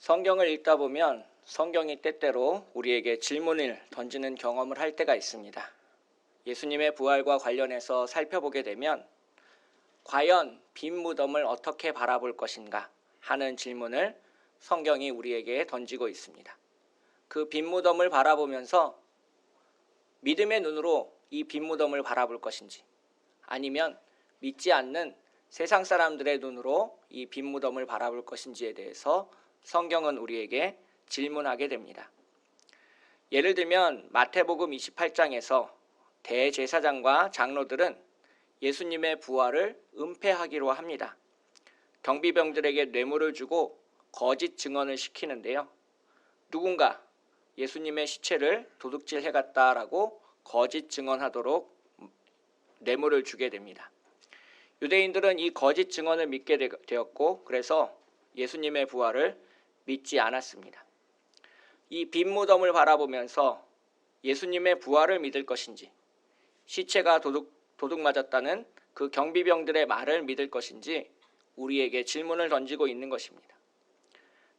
성경을 읽다 보면 성경이 때때로 우리에게 질문을 던지는 경험을 할 때가 있습니다. 예수님의 부활과 관련해서 살펴보게 되면 과연 빈 무덤을 어떻게 바라볼 것인가 하는 질문을 성경이 우리에게 던지고 있습니다. 그 빈 무덤을 바라보면서 믿음의 눈으로 이 빈 무덤을 바라볼 것인지, 아니면 믿지 않는 세상 사람들의 눈으로 이 빈 무덤을 바라볼 것인지에 대해서 성경은 우리에게 질문하게 됩니다. 예를 들면 마태복음 28장에서 대제사장과 장로들은 예수님의 부활을 은폐하기로 합니다. 경비병들에게 뇌물을 주고 거짓 증언을 시키는데요. 누군가 예수님의 시체를 도둑질해갔다라고 거짓 증언하도록 뇌물을 주게 됩니다. 유대인들은 이 거짓 증언을 믿게 되었고, 그래서 예수님의 부활을 믿지 않았습니다. 이 빈 무덤을 바라보면서 예수님의 부활을 믿을 것인지, 시체가 도둑 맞았다는 그 경비병들의 말을 믿을 것인지 우리에게 질문을 던지고 있는 것입니다.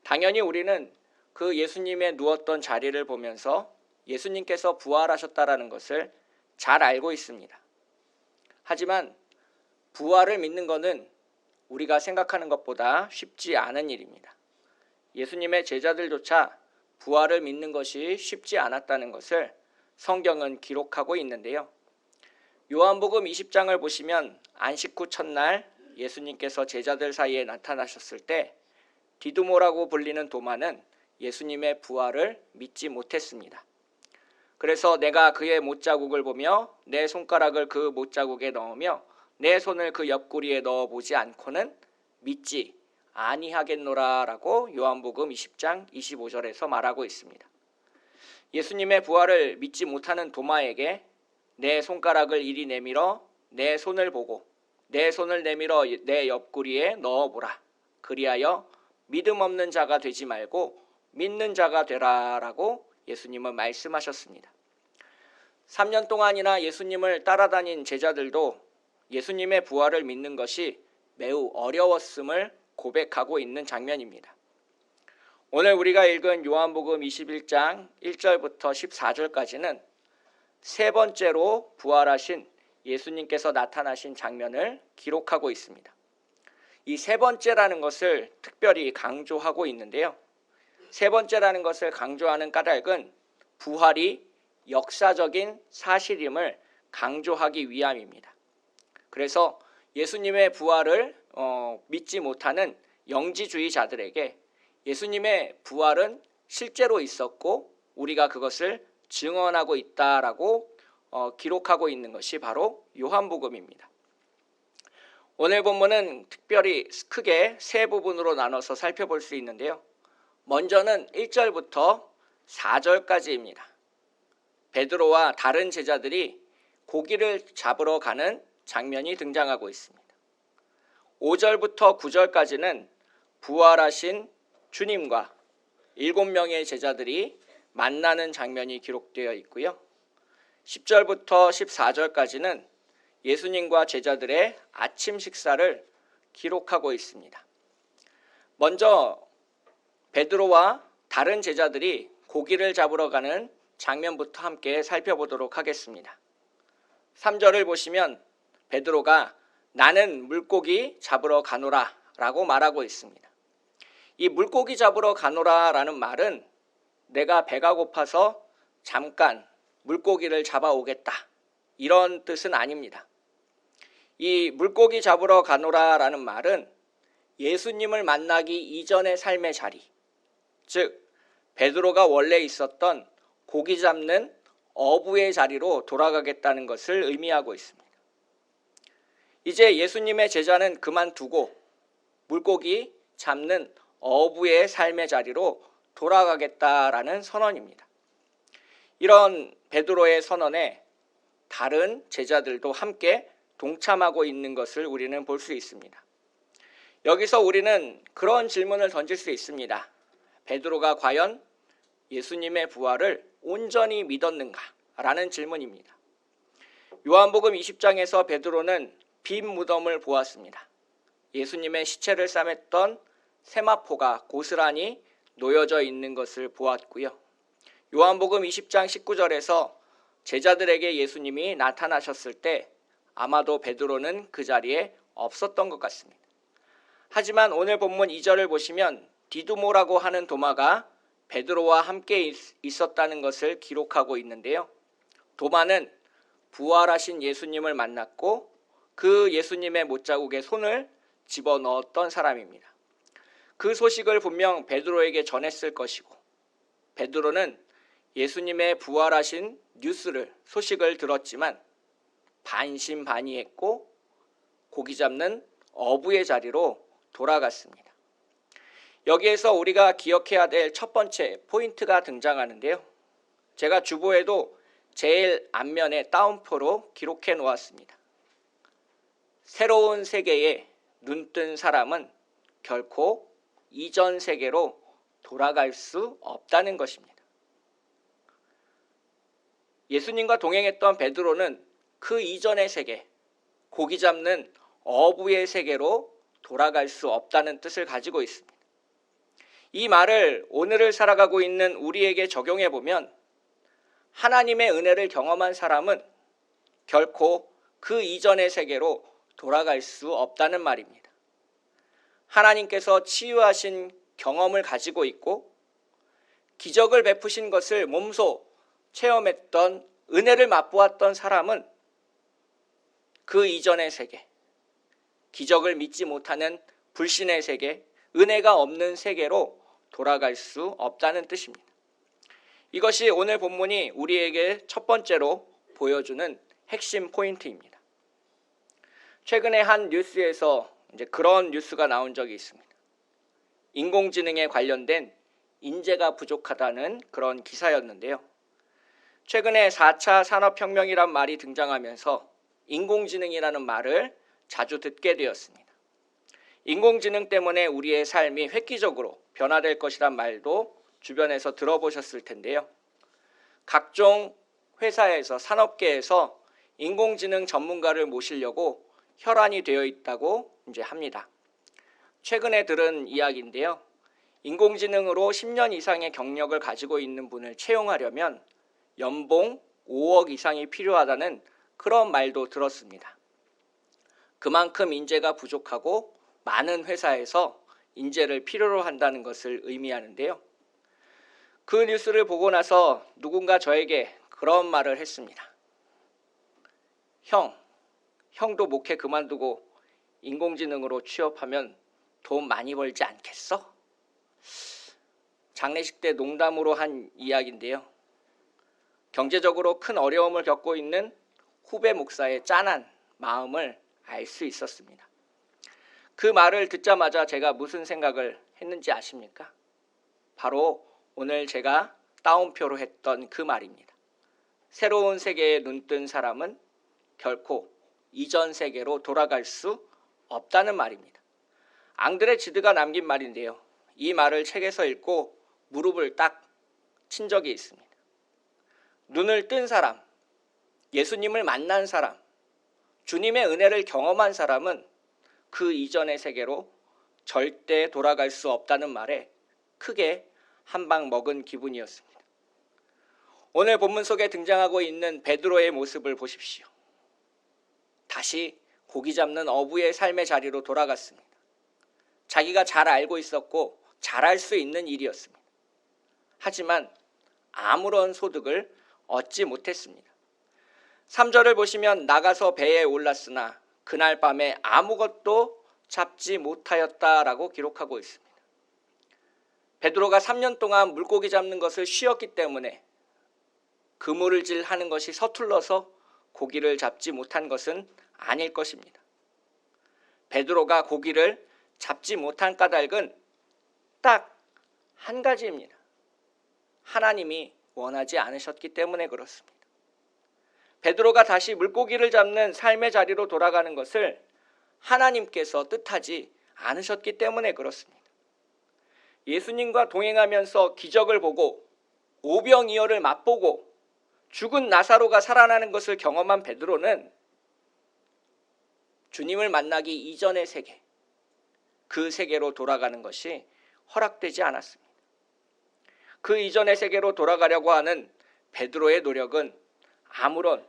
당연히 우리는 그 예수님의 누웠던 자리를 보면서 예수님께서 부활하셨다라는 것을 잘 알고 있습니다. 하지만 부활을 믿는 것은 우리가 생각하는 것보다 쉽지 않은 일입니다. 예수님의 제자들조차 부활을 믿는 것이 쉽지 않았다는 것을 성경은 기록하고 있는데요. 요한복음 20장을 보시면 안식 후 첫날 예수님께서 제자들 사이에 나타나셨을 때 디두모라고 불리는 도마는 예수님의 부활을 믿지 못했습니다. 그래서 내가 그의 못자국을 보며 내 손가락을 그 못자국에 넣으며 내 손을 그 옆구리에 넣어보지 않고는 믿지 아니하겠노라 라고 요한복음 20장 25절에서 말하고 있습니다. 예수님의 부활을 믿지 못하는 도마에게 내 손가락을 이리 내밀어 내 손을 보고 내 손을 내밀어 내 옆구리에 넣어보라. 그리하여 믿음 없는 자가 되지 말고 믿는 자가 되라 라고 예수님은 말씀하셨습니다. 3년 동안이나 예수님을 따라다닌 제자들도 예수님의 부활을 믿는 것이 매우 어려웠음을 고백하고 있는 장면입니다. 오늘 우리가 읽은 요한복음 21장 1절부터 14절까지는 세 번째로 부활하신 예수님께서 나타나신 장면을 기록하고 있습니다. 이 세 번째라는 것을 특별히 강조하고 있는데요. 세 번째라는 것을 강조하는 까닭은 부활이 역사적인 사실임을 강조하기 위함입니다. 그래서 예수님의 부활을 믿지 못하는 영지주의자들에게 예수님의 부활은 실제로 있었고 우리가 그것을 증언하고 있다라고 기록하고 있는 것이 바로 요한복음입니다. 오늘 본문은 특별히 크게 세 부분으로 나눠서 살펴볼 수 있는데요. 먼저는 1절부터 4절까지입니다. 베드로와 다른 제자들이 고기를 잡으러 가는 장면이 등장하고 있습니다. 5절부터 9절까지는 부활하신 주님과 7명의 제자들이 만나는 장면이 기록되어 있고요. 10절부터 14절까지는 예수님과 제자들의 아침 식사를 기록하고 있습니다. 먼저 베드로와 다른 제자들이 고기를 잡으러 가는 장면부터 함께 살펴보도록 하겠습니다. 3절을 보시면 베드로가 나는 물고기 잡으러 가노라 라고 말하고 있습니다. 이 물고기 잡으러 가노라 라는 말은 내가 배가 고파서 잠깐 물고기를 잡아오겠다 이런 뜻은 아닙니다. 이 물고기 잡으러 가노라 라는 말은 예수님을 만나기 이전의 삶의 자리, 즉 베드로가 원래 있었던 고기 잡는 어부의 자리로 돌아가겠다는 것을 의미하고 있습니다. 이제 예수님의 제자는 그만두고 물고기 잡는 어부의 삶의 자리로 돌아가겠다라는 선언입니다. 이런 베드로의 선언에 다른 제자들도 함께 동참하고 있는 것을 우리는 볼 수 있습니다. 여기서 우리는 그런 질문을 던질 수 있습니다. 베드로가 과연 예수님의 부활을 온전히 믿었는가? 라는 질문입니다. 요한복음 20장에서 베드로는 빈 무덤을 보았습니다. 예수님의 시체를 싸맸던 세마포가 고스란히 놓여져 있는 것을 보았고요. 요한복음 20장 19절에서 제자들에게 예수님이 나타나셨을 때 아마도 베드로는 그 자리에 없었던 것 같습니다. 하지만 오늘 본문 2절을 보시면 디두모라고 하는 도마가 베드로와 함께 있었다는 것을 기록하고 있는데요. 도마는 부활하신 예수님을 만났고 그 예수님의 못자국에 손을 집어넣었던 사람입니다. 그 소식을 분명 베드로에게 전했을 것이고 베드로는 예수님의 부활하신 소식을 들었지만 반신반의했고 고기 잡는 어부의 자리로 돌아갔습니다. 여기에서 우리가 기억해야 될 첫 번째 포인트가 등장하는데요. 제가 주보에도 제일 앞면에 따옴표로 기록해 놓았습니다. 새로운 세계에 눈뜬 사람은 결코 이전 세계로 돌아갈 수 없다는 것입니다. 예수님과 동행했던 베드로는 그 이전의 세계, 고기 잡는 어부의 세계로 돌아갈 수 없다는 뜻을 가지고 있습니다. 이 말을 오늘을 살아가고 있는 우리에게 적용해 보면 하나님의 은혜를 경험한 사람은 결코 그 이전의 세계로 돌아갈 수 없다는 말입니다. 하나님께서 치유하신 경험을 가지고 있고 기적을 베푸신 것을 몸소 체험했던 은혜를 맛보았던 사람은 그 이전의 세계, 기적을 믿지 못하는 불신의 세계, 은혜가 없는 세계로 돌아갈 수 없다는 뜻입니다. 이것이 오늘 본문이 우리에게 첫 번째로 보여주는 핵심 포인트입니다. 최근에 한 뉴스에서 그런 뉴스가 나온 적이 있습니다. 인공지능에 관련된 인재가 부족하다는 그런 기사였는데요. 최근에 4차 산업혁명이란 말이 등장하면서 인공지능이라는 말을 자주 듣게 되었습니다. 인공지능 때문에 우리의 삶이 획기적으로 변화될 것이란 말도 주변에서 들어보셨을 텐데요. 각종 회사에서 산업계에서 인공지능 전문가를 모시려고 혈안이 되어 있다고 합니다. 최근에 들은 이야기인데요. 인공지능으로 10년 이상의 경력을 가지고 있는 분을 채용하려면 연봉 5억 이상이 필요하다는 그런 말도 들었습니다. 그만큼 인재가 부족하고 많은 회사에서 인재를 필요로 한다는 것을 의미하는데요. 그 뉴스를 보고 나서 누군가 저에게 그런 말을 했습니다. 형도 목회 그만두고 인공지능으로 취업하면 돈 많이 벌지 않겠어? 장례식 때 농담으로 한 이야기인데요. 경제적으로 큰 어려움을 겪고 있는 후배 목사의 짠한 마음을 알 수 있었습니다. 그 말을 듣자마자 제가 무슨 생각을 했는지 아십니까? 바로 오늘 제가 따옴표로 했던 그 말입니다. 새로운 세계에 눈뜬 사람은 결코 이전 세계로 돌아갈 수 없다는 말입니다. 앙드레 지드가 남긴 말인데요. 이 말을 책에서 읽고 무릎을 딱 친 적이 있습니다. 눈을 뜬 사람, 예수님을 만난 사람, 주님의 은혜를 경험한 사람은 그 이전의 세계로 절대 돌아갈 수 없다는 말에 크게 한 방 먹은 기분이었습니다. 오늘 본문 속에 등장하고 있는 베드로의 모습을 보십시오. 다시 고기 잡는 어부의 삶의 자리로 돌아갔습니다. 자기가 잘 알고 있었고 잘할 수 있는 일이었습니다. 하지만 아무런 소득을 얻지 못했습니다. 3절을 보시면 나가서 배에 올랐으나 그날 밤에 아무것도 잡지 못하였다라고 기록하고 있습니다. 베드로가 3년 동안 물고기 잡는 것을 쉬었기 때문에 그물질 하는 것이 서툴러서 고기를 잡지 못한 것은 아닐 것입니다. 베드로가 고기를 잡지 못한 까닭은 딱 한 가지입니다. 하나님이 원하지 않으셨기 때문에 그렇습니다. 베드로가 다시 물고기를 잡는 삶의 자리로 돌아가는 것을 하나님께서 뜻하지 않으셨기 때문에 그렇습니다. 예수님과 동행하면서 기적을 보고 오병이어를 맛보고 죽은 나사로가 살아나는 것을 경험한 베드로는 주님을 만나기 이전의 세계, 그 세계로 돌아가는 것이 허락되지 않았습니다. 그 이전의 세계로 돌아가려고 하는 베드로의 노력은 아무런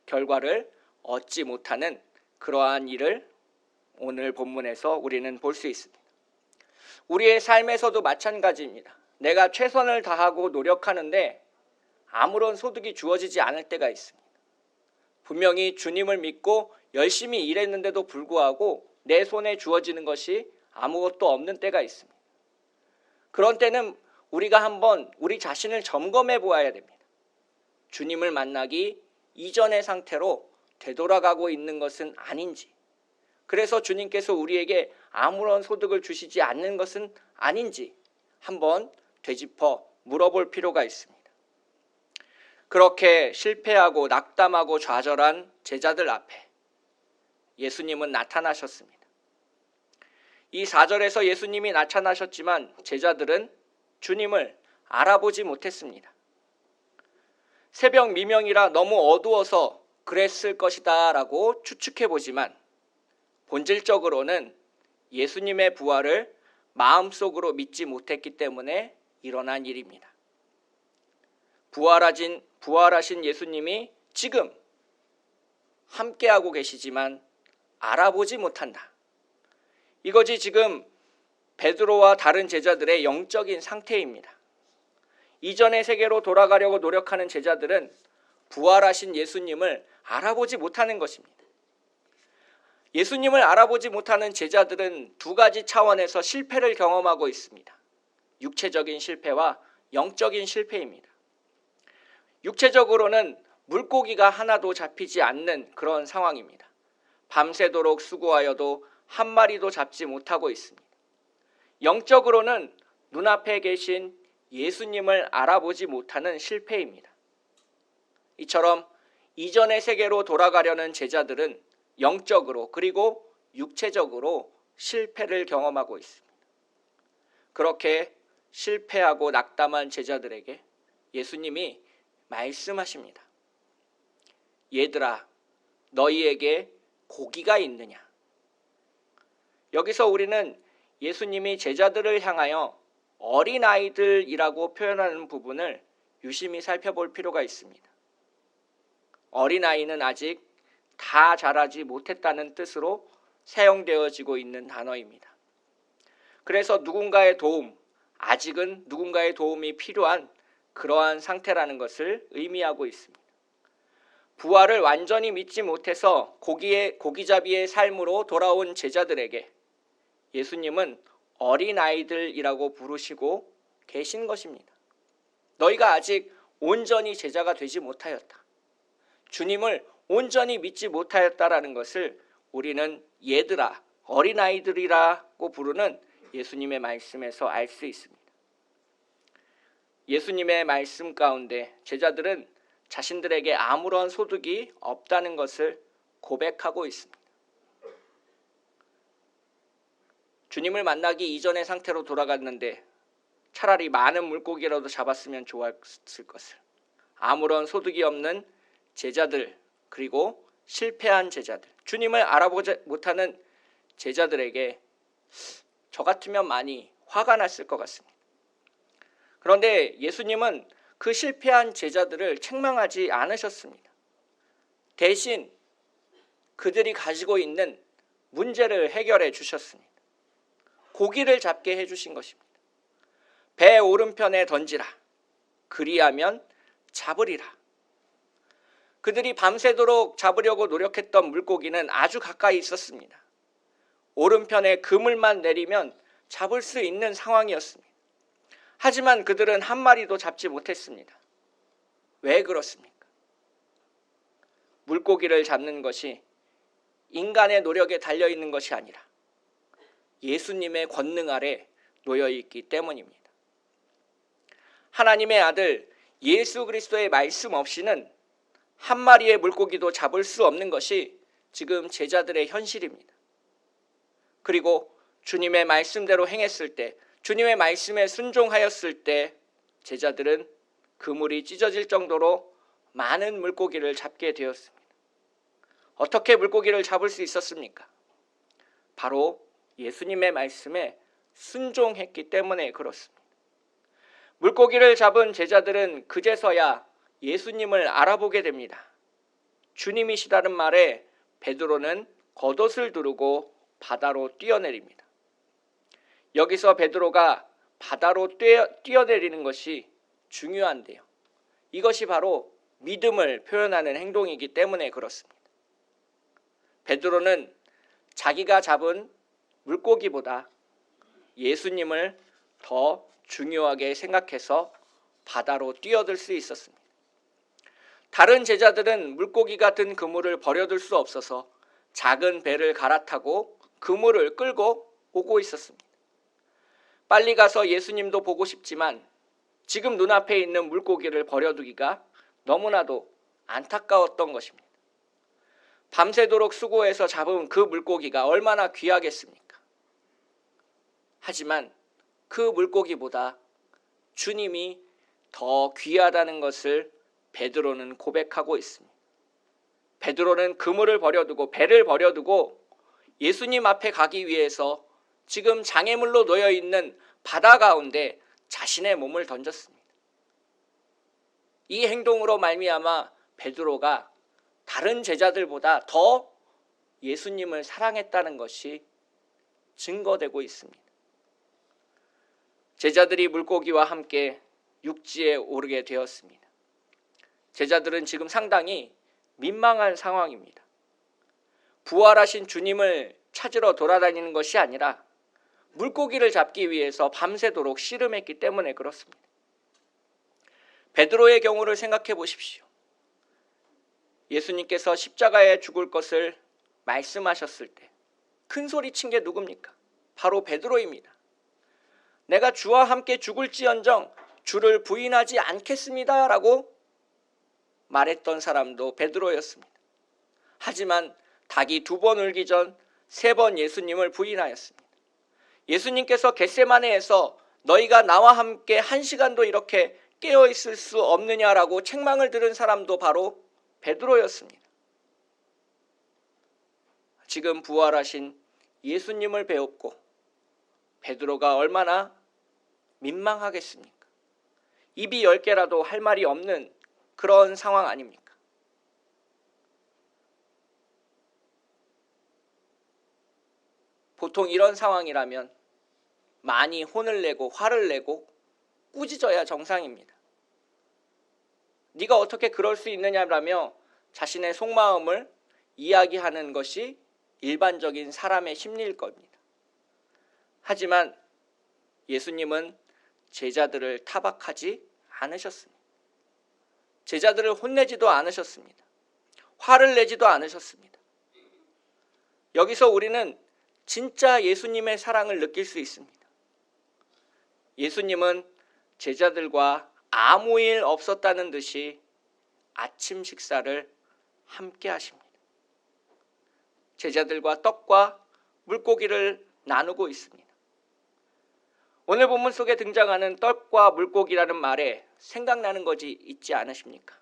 결과를 얻지 못하는 그러한 일을 오늘 본문에서 우리는 볼 수 있습니다. 우리의 삶에서도 마찬가지입니다. 내가 최선을 다하고 노력하는데 아무런 소득이 주어지지 않을 때가 있습니다. 분명히 주님을 믿고 열심히 일했는데도 불구하고 내 손에 주어지는 것이 아무것도 없는 때가 있습니다. 그런 때는 우리가 한번 우리 자신을 점검해 보아야 됩니다. 주님을 만나기 이전의 상태로 되돌아가고 있는 것은 아닌지, 그래서 주님께서 우리에게 아무런 소득을 주시지 않는 것은 아닌지 한번 되짚어 물어볼 필요가 있습니다. 그렇게 실패하고 낙담하고 좌절한 제자들 앞에 예수님은 나타나셨습니다. 이 4절에서 예수님이 나타나셨지만 제자들은 주님을 알아보지 못했습니다. 새벽 미명이라 너무 어두워서 그랬을 것이다 라고 추측해 보지만 본질적으로는 예수님의 부활을 마음속으로 믿지 못했기 때문에 일어난 일입니다. 부활하신 예수님이 지금 함께하고 계시지만 알아보지 못한다. 이것이 지금 베드로와 다른 제자들의 영적인 상태입니다. 이전의 세계로 돌아가려고 노력하는 제자들은 부활하신 예수님을 알아보지 못하는 것입니다. 예수님을 알아보지 못하는 제자들은 두 가지 차원에서 실패를 경험하고 있습니다. 육체적인 실패와 영적인 실패입니다. 육체적으로는 물고기가 하나도 잡히지 않는 그런 상황입니다. 밤새도록 수고하여도 한 마리도 잡지 못하고 있습니다. 영적으로는 눈앞에 계신 예수님을 알아보지 못하는 실패입니다. 이처럼 이전의 세계로 돌아가려는 제자들은 영적으로 그리고 육체적으로 실패를 경험하고 있습니다. 그렇게 실패하고 낙담한 제자들에게 예수님이 말씀하십니다. 얘들아, 너희에게 고기가 있느냐? 여기서 우리는 예수님이 제자들을 향하여 어린아이들이라고 표현하는 부분을 유심히 살펴볼 필요가 있습니다. 어린아이는 아직 다 자라지 못했다는 뜻으로 사용되어지고 있는 단어입니다. 그래서 누군가의 도움, 아직은 누군가의 도움이 필요한 그러한 상태라는 것을 의미하고 있습니다. 부활을 완전히 믿지 못해서 고기잡이의 삶으로 돌아온 제자들에게 예수님은 어린아이들이라고 부르시고 계신 것입니다. 너희가 아직 온전히 제자가 되지 못하였다. 주님을 온전히 믿지 못하였다라는 것을 우리는 얘들아, 어린아이들이라고 부르는 예수님의 말씀에서 알 수 있습니다. 예수님의 말씀 가운데 제자들은 자신들에게 아무런 소득이 없다는 것을 고백하고 있습니다. 주님을 만나기 이전의 상태로 돌아갔는데 차라리 많은 물고기라도 잡았으면 좋았을 것을. 아무런 소득이 없는 제자들, 그리고 실패한 제자들, 주님을 알아보지 못하는 제자들에게 저 같으면 많이 화가 났을 것 같습니다. 그런데 예수님은 그 실패한 제자들을 책망하지 않으셨습니다. 대신 그들이 가지고 있는 문제를 해결해 주셨습니다. 고기를 잡게 해주신 것입니다. 배 오른편에 던지라. 그리하면 잡으리라. 그들이 밤새도록 잡으려고 노력했던 물고기는 아주 가까이 있었습니다. 오른편에 그물만 내리면 잡을 수 있는 상황이었습니다. 하지만 그들은 한 마리도 잡지 못했습니다. 왜 그렇습니까? 물고기를 잡는 것이 인간의 노력에 달려있는 것이 아니라 예수님의 권능 아래 놓여있기 때문입니다. 하나님의 아들 예수 그리스도의 말씀 없이는 한 마리의 물고기도 잡을 수 없는 것이 지금 제자들의 현실입니다. 그리고 주님의 말씀대로 행했을 때, 주님의 말씀에 순종하였을 때 제자들은 그물이 찢어질 정도로 많은 물고기를 잡게 되었습니다. 어떻게 물고기를 잡을 수 있었습니까? 바로 예수님의 말씀에 순종했기 때문에 그렇습니다. 물고기를 잡은 제자들은 그제서야 예수님을 알아보게 됩니다. 주님이시다는 말에 베드로는 겉옷을 두르고 바다로 뛰어내립니다. 여기서 베드로가 바다로 뛰어내리는 것이 중요한데요. 이것이 바로 믿음을 표현하는 행동이기 때문에 그렇습니다. 베드로는 자기가 잡은 물고기보다 예수님을 더 중요하게 생각해서 바다로 뛰어들 수 있었습니다. 다른 제자들은 물고기가 든 그물을 버려둘 수 없어서 작은 배를 갈아타고 그물을 끌고 오고 있었습니다. 빨리 가서 예수님도 보고 싶지만 지금 눈앞에 있는 물고기를 버려두기가 너무나도 안타까웠던 것입니다. 밤새도록 수고해서 잡은 그 물고기가 얼마나 귀하겠습니까? 하지만 그 물고기보다 주님이 더 귀하다는 것을 베드로는 고백하고 있습니다. 베드로는 그물을 버려두고 배를 버려두고 예수님 앞에 가기 위해서 지금 장애물로 놓여 있는 바다 가운데 자신의 몸을 던졌습니다. 이 행동으로 말미암아 베드로가 다른 제자들보다 더 예수님을 사랑했다는 것이 증거되고 있습니다. 제자들이 물고기와 함께 육지에 오르게 되었습니다. 제자들은 지금 상당히 민망한 상황입니다. 부활하신 주님을 찾으러 돌아다니는 것이 아니라 물고기를 잡기 위해서 밤새도록 씨름했기 때문에 그렇습니다. 베드로의 경우를 생각해 보십시오. 예수님께서 십자가에 죽을 것을 말씀하셨을 때 큰 소리 친 게 누굽니까? 바로 베드로입니다. 내가 주와 함께 죽을지언정 주를 부인하지 않겠습니다 라고 말했던 사람도 베드로였습니다. 하지만 닭이 2번 울기 전 3번 예수님을 부인하였습니다. 예수님께서 겟세마네에서 너희가 나와 함께 1시간도 이렇게 깨어있을 수 없느냐라고 책망을 들은 사람도 바로 베드로였습니다. 지금 부활하신 예수님을 배웠고 베드로가 얼마나 민망하겠습니까? 입이 10개라도 할 말이 없는 그런 상황 아닙니까? 보통 이런 상황이라면 많이 혼을 내고 화를 내고 꾸짖어야 정상입니다. 네가 어떻게 그럴 수 있느냐라며 자신의 속마음을 이야기하는 것이 일반적인 사람의 심리일 겁니다. 하지만 예수님은 제자들을 타박하지 않으셨습니다. 제자들을 혼내지도 않으셨습니다. 화를 내지도 않으셨습니다. 여기서 우리는 진짜 예수님의 사랑을 느낄 수 있습니다. 예수님은 제자들과 아무 일 없었다는 듯이 아침 식사를 함께 하십니다. 제자들과 떡과 물고기를 나누고 있습니다. 오늘 본문 속에 등장하는 떡과 물고기라는 말에 생각나는 것이 있지 않으십니까?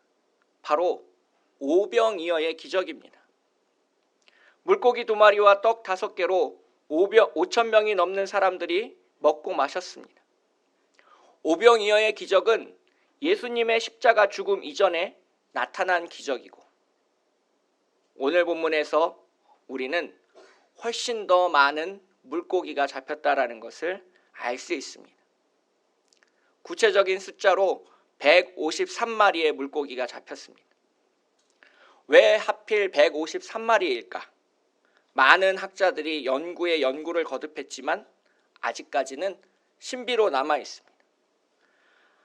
바로 오병이어의 기적입니다. 물고기 2마리와 떡 5개로 5,000명이 넘는 사람들이 먹고 마셨습니다. 오병이어의 기적은 예수님의 십자가 죽음 이전에 나타난 기적이고 오늘 본문에서 우리는 훨씬 더 많은 물고기가 잡혔다라는 것을 알 수 있습니다. 구체적인 숫자로 153마리의 물고기가 잡혔습니다. 왜 하필 153마리일까? 많은 학자들이 연구에 연구를 거듭했지만 아직까지는 신비로 남아 있습니다.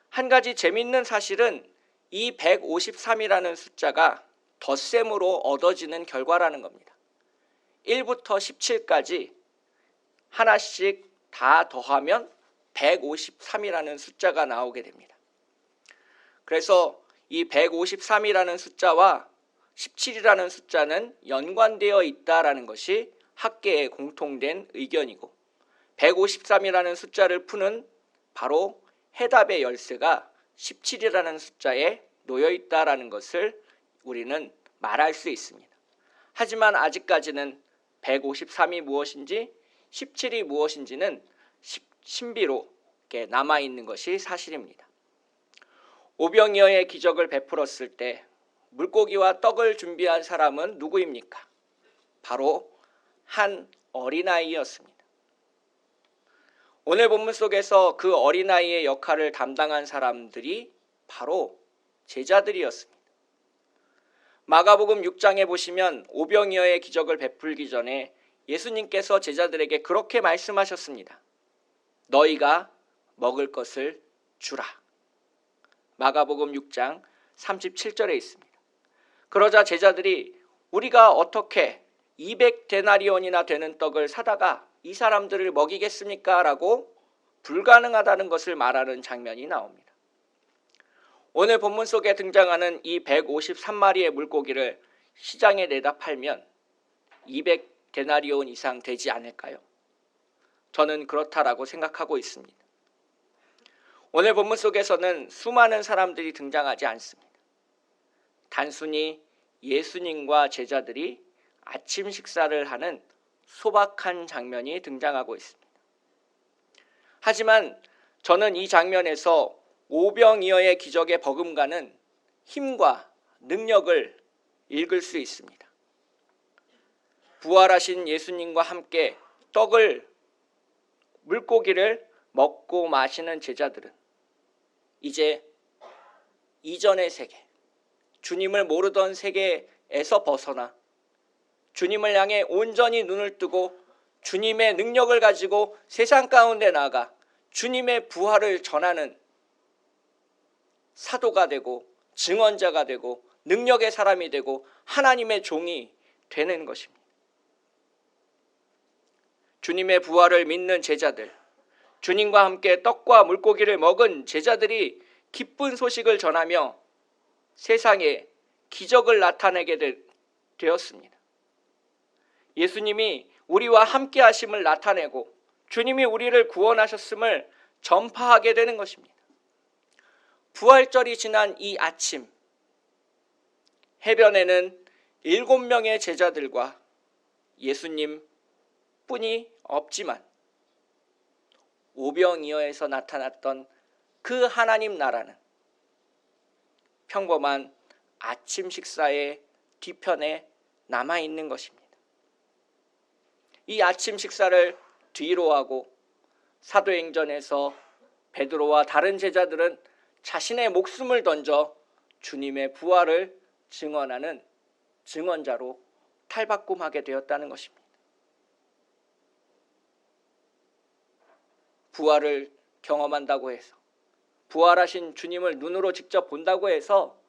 한 가지 재미있는 사실은 이 153이라는 숫자가 덧셈으로 얻어지는 결과라는 겁니다. 1부터 17까지 하나씩 다 더하면 153이라는 숫자가 나오게 됩니다. 그래서 이 153이라는 숫자와 17이라는 숫자는 연관되어 있다라는 것이 학계의 공통된 의견이고 153이라는 숫자를 푸는 바로 해답의 열쇠가 17이라는 숫자에 놓여 있다라는 것을 우리는 말할 수 있습니다. 하지만 아직까지는 153이 무엇인지 17이 무엇인지는 신비로 남아있는 것이 사실입니다. 오병이어의 기적을 베풀었을 때 물고기와 떡을 준비한 사람은 누구입니까? 바로 한 어린아이였습니다. 오늘 본문 속에서 그 어린아이의 역할을 담당한 사람들이 바로 제자들이었습니다. 마가복음 6장에 보시면 오병이어의 기적을 베풀기 전에 예수님께서 제자들에게 그렇게 말씀하셨습니다. 너희가 먹을 것을 주라. 마가복음 6장 37절에 있습니다. 그러자 제자들이 우리가 어떻게 200데나리온이나 되는 떡을 사다가 이 사람들을 먹이겠습니까? 라고 불가능하다는 것을 말하는 장면이 나옵니다. 오늘 본문 속에 등장하는 이 153마리의 물고기를 시장에 내다 팔면 200데나리온 이상 되지 않을까요? 저는 그렇다라고 생각하고 있습니다. 오늘 본문 속에서는 수많은 사람들이 등장하지 않습니다. 단순히 예수님과 제자들이 아침 식사를 하는 소박한 장면이 등장하고 있습니다. 하지만 저는 이 장면에서 오병이어의 기적에 버금가는 힘과 능력을 읽을 수 있습니다. 부활하신 예수님과 함께 물고기를 먹고 마시는 제자들은 이제 이전의 세계, 주님을 모르던 세계에서 벗어나 주님을 향해 온전히 눈을 뜨고 주님의 능력을 가지고 세상 가운데 나아가 주님의 부활을 전하는 사도가 되고 증언자가 되고 능력의 사람이 되고 하나님의 종이 되는 것입니다. 주님의 부활을 믿는 제자들, 주님과 함께 떡과 물고기를 먹은 제자들이 기쁜 소식을 전하며 세상에 기적을 나타내게 되었습니다. 예수님이 우리와 함께 하심을 나타내고 주님이 우리를 구원하셨음을 전파하게 되는 것입니다. 부활절이 지난 이 아침, 해변에는 7명의 제자들과 예수님 뿐이 없지만 오병이어에서 나타났던 그 하나님 나라는 평범한 아침 식사의 뒤편에 남아있는 것입니다. 이 아침 식사를 뒤로 하고 사도행전에서 베드로와 다른 제자들은 자신의 목숨을 던져 주님의 부활을 증언하는 증언자로 탈바꿈하게 되었다는 것입니다. 부활을 경험한다고 해서, 부활하신 주님을 눈으로 직접 본다고 해서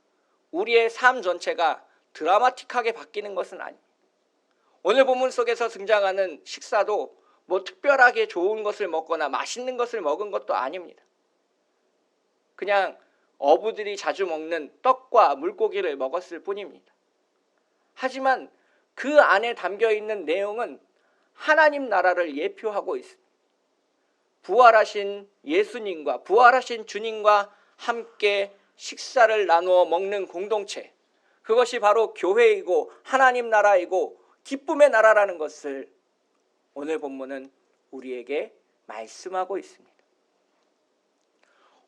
우리의 삶 전체가 드라마틱하게 바뀌는 것은 아닙니다. 오늘 본문 속에서 등장하는 식사도 뭐 특별하게 좋은 것을 먹거나 맛있는 것을 먹은 것도 아닙니다. 그냥 어부들이 자주 먹는 떡과 물고기를 먹었을 뿐입니다. 하지만 그 안에 담겨있는 내용은 하나님 나라를 예표하고 있습니다. 부활하신 예수님과 부활하신 주님과 함께 식사를 나누어 먹는 공동체, 그것이 바로 교회이고 하나님 나라이고 기쁨의 나라라는 것을 오늘 본문은 우리에게 말씀하고 있습니다.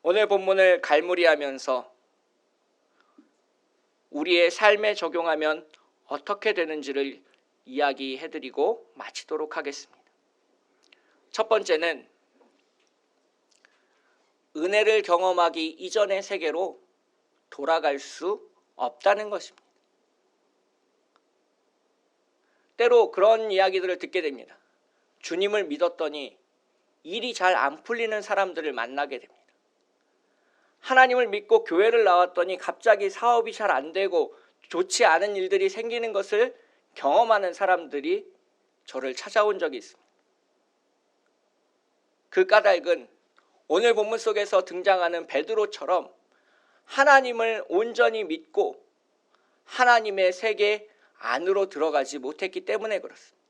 오늘 본문을 갈무리하면서 우리의 삶에 적용하면 어떻게 되는지를 이야기해드리고 마치도록 하겠습니다. 첫 번째는 은혜를 경험하기 이전의 세계로 돌아갈 수 없다는 것입니다. 때로 그런 이야기들을 듣게 됩니다. 주님을 믿었더니 일이 잘 안 풀리는 사람들을 만나게 됩니다. 하나님을 믿고 교회를 나왔더니 갑자기 사업이 잘 안 되고 좋지 않은 일들이 생기는 것을 경험하는 사람들이 저를 찾아온 적이 있습니다. 그 까닭은 오늘 본문 속에서 등장하는 베드로처럼 하나님을 온전히 믿고 하나님의 세계 안으로 들어가지 못했기 때문에 그렇습니다.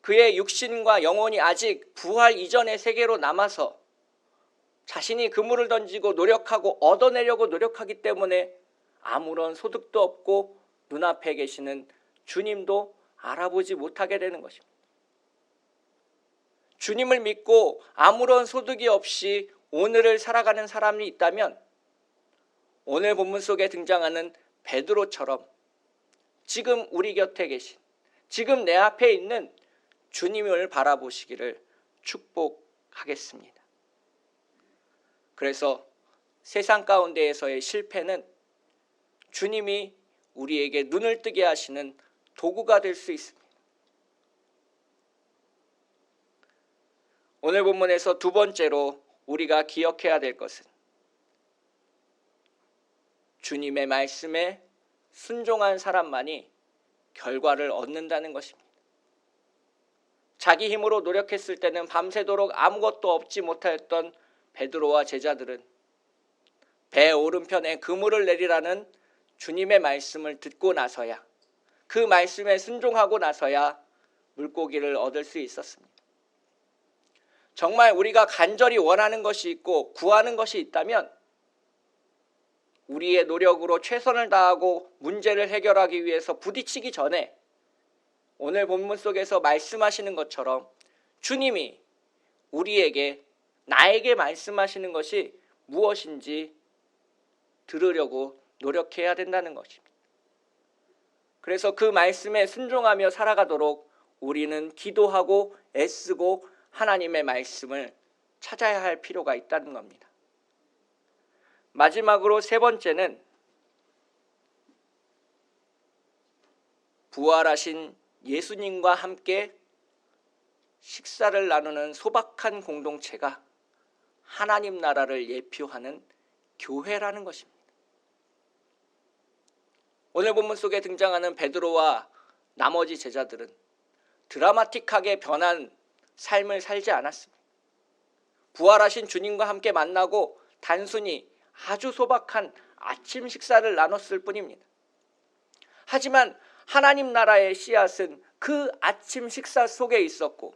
그의 육신과 영혼이 아직 부활 이전의 세계로 남아서 자신이 그물을 던지고 노력하고 얻어내려고 노력하기 때문에 아무런 소득도 없고 눈앞에 계시는 주님도 알아보지 못하게 되는 것입니다. 주님을 믿고 아무런 소득이 없이 오늘을 살아가는 사람이 있다면 오늘 본문 속에 등장하는 베드로처럼 지금 우리 곁에 계신, 지금 내 앞에 있는 주님을 바라보시기를 축복하겠습니다. 그래서 세상 가운데에서의 실패는 주님이 우리에게 눈을 뜨게 하시는 도구가 될 수 있습니다. 오늘 본문에서 두 번째로 우리가 기억해야 될 것은 주님의 말씀에 순종한 사람만이 결과를 얻는다는 것입니다. 자기 힘으로 노력했을 때는 밤새도록 아무것도 얻지 못하였던 베드로와 제자들은 배 오른편에 그물을 내리라는 주님의 말씀을 듣고 나서야, 그 말씀에 순종하고 나서야 물고기를 얻을 수 있었습니다. 정말 우리가 간절히 원하는 것이 있고 구하는 것이 있다면 우리의 노력으로 최선을 다하고 문제를 해결하기 위해서 부딪히기 전에 오늘 본문 속에서 말씀하시는 것처럼 주님이 우리에게, 나에게 말씀하시는 것이 무엇인지 들으려고 노력해야 된다는 것입니다. 그래서 그 말씀에 순종하며 살아가도록 우리는 기도하고 애쓰고 하나님의 말씀을 찾아야 할 필요가 있다는 겁니다. 마지막으로 세 번째는 부활하신 예수님과 함께 식사를 나누는 소박한 공동체가 하나님 나라를 예표하는 교회라는 것입니다. 오늘 본문 속에 등장하는 베드로와 나머지 제자들은 드라마틱하게 변한 삶을 살지 않았습니다. 부활하신 주님과 함께 만나고 단순히 아주 소박한 아침 식사를 나눴을 뿐입니다. 하지만 하나님 나라의 씨앗은 그 아침 식사 속에 있었고,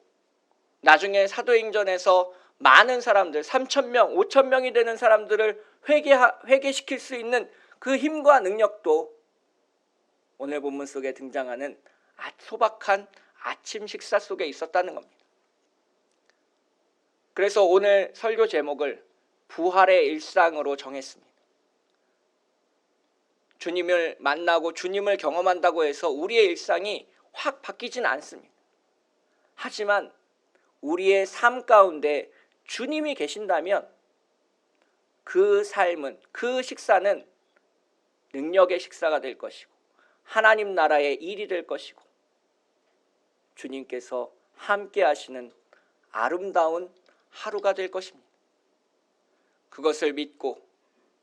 나중에 사도행전에서 많은 사람들, 3,000명, 5,000명이 되는 사람들을 회개시킬 수 있는 그 힘과 능력도 오늘 본문 속에 등장하는 소박한 아침 식사 속에 있었다는 겁니다. 그래서 오늘 설교 제목을 부활의 일상으로 정했습니다. 주님을 만나고 주님을 경험한다고 해서 우리의 일상이 확 바뀌진 않습니다. 하지만 우리의 삶 가운데 주님이 계신다면 그 삶은, 그 식사는 능력의 식사가 될 것이고 하나님 나라의 일이 될 것이고 주님께서 함께 하시는 아름다운 하루가 될 것입니다. 그것을 믿고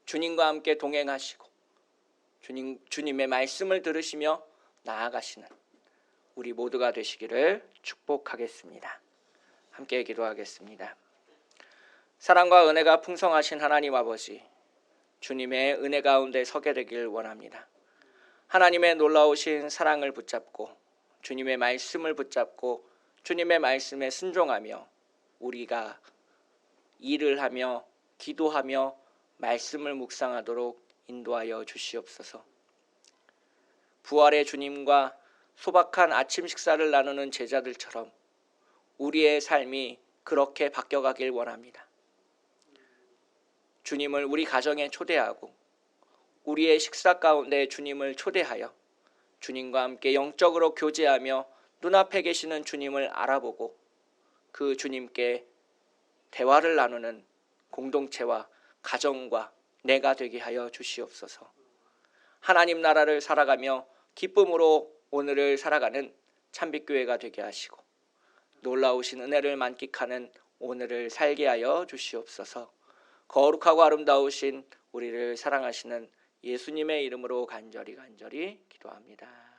주님과 함께 동행하시고 주님의 말씀을 들으시며 나아가시는 우리 모두가 되시기를 축복하겠습니다. 함께 기도하겠습니다. 사랑과 은혜가 풍성하신 하나님 아버지, 주님의 은혜 가운데 서게 되길 원합니다. 하나님의 놀라우신 사랑을 붙잡고 주님의 말씀을 붙잡고 주님의 말씀에 순종하며 우리가 일을 하며 기도하며 말씀을 묵상하도록 인도하여 주시옵소서. 부활의 주님과 소박한 아침 식사를 나누는 제자들처럼 우리의 삶이 그렇게 바뀌어가길 원합니다. 주님을 우리 가정에 초대하고 우리의 식사 가운데 주님을 초대하여 주님과 함께 영적으로 교제하며 눈앞에 계시는 주님을 알아보고 그 주님께 대화를 나누는 공동체와 가정과 내가 되게 하여 주시옵소서. 하나님 나라를 살아가며 기쁨으로 오늘을 살아가는 참빛교회가 되게 하시고 놀라우신 은혜를 만끽하는 오늘을 살게 하여 주시옵소서. 거룩하고 아름다우신 우리를 사랑하시는 예수님의 이름으로 간절히 기도합니다.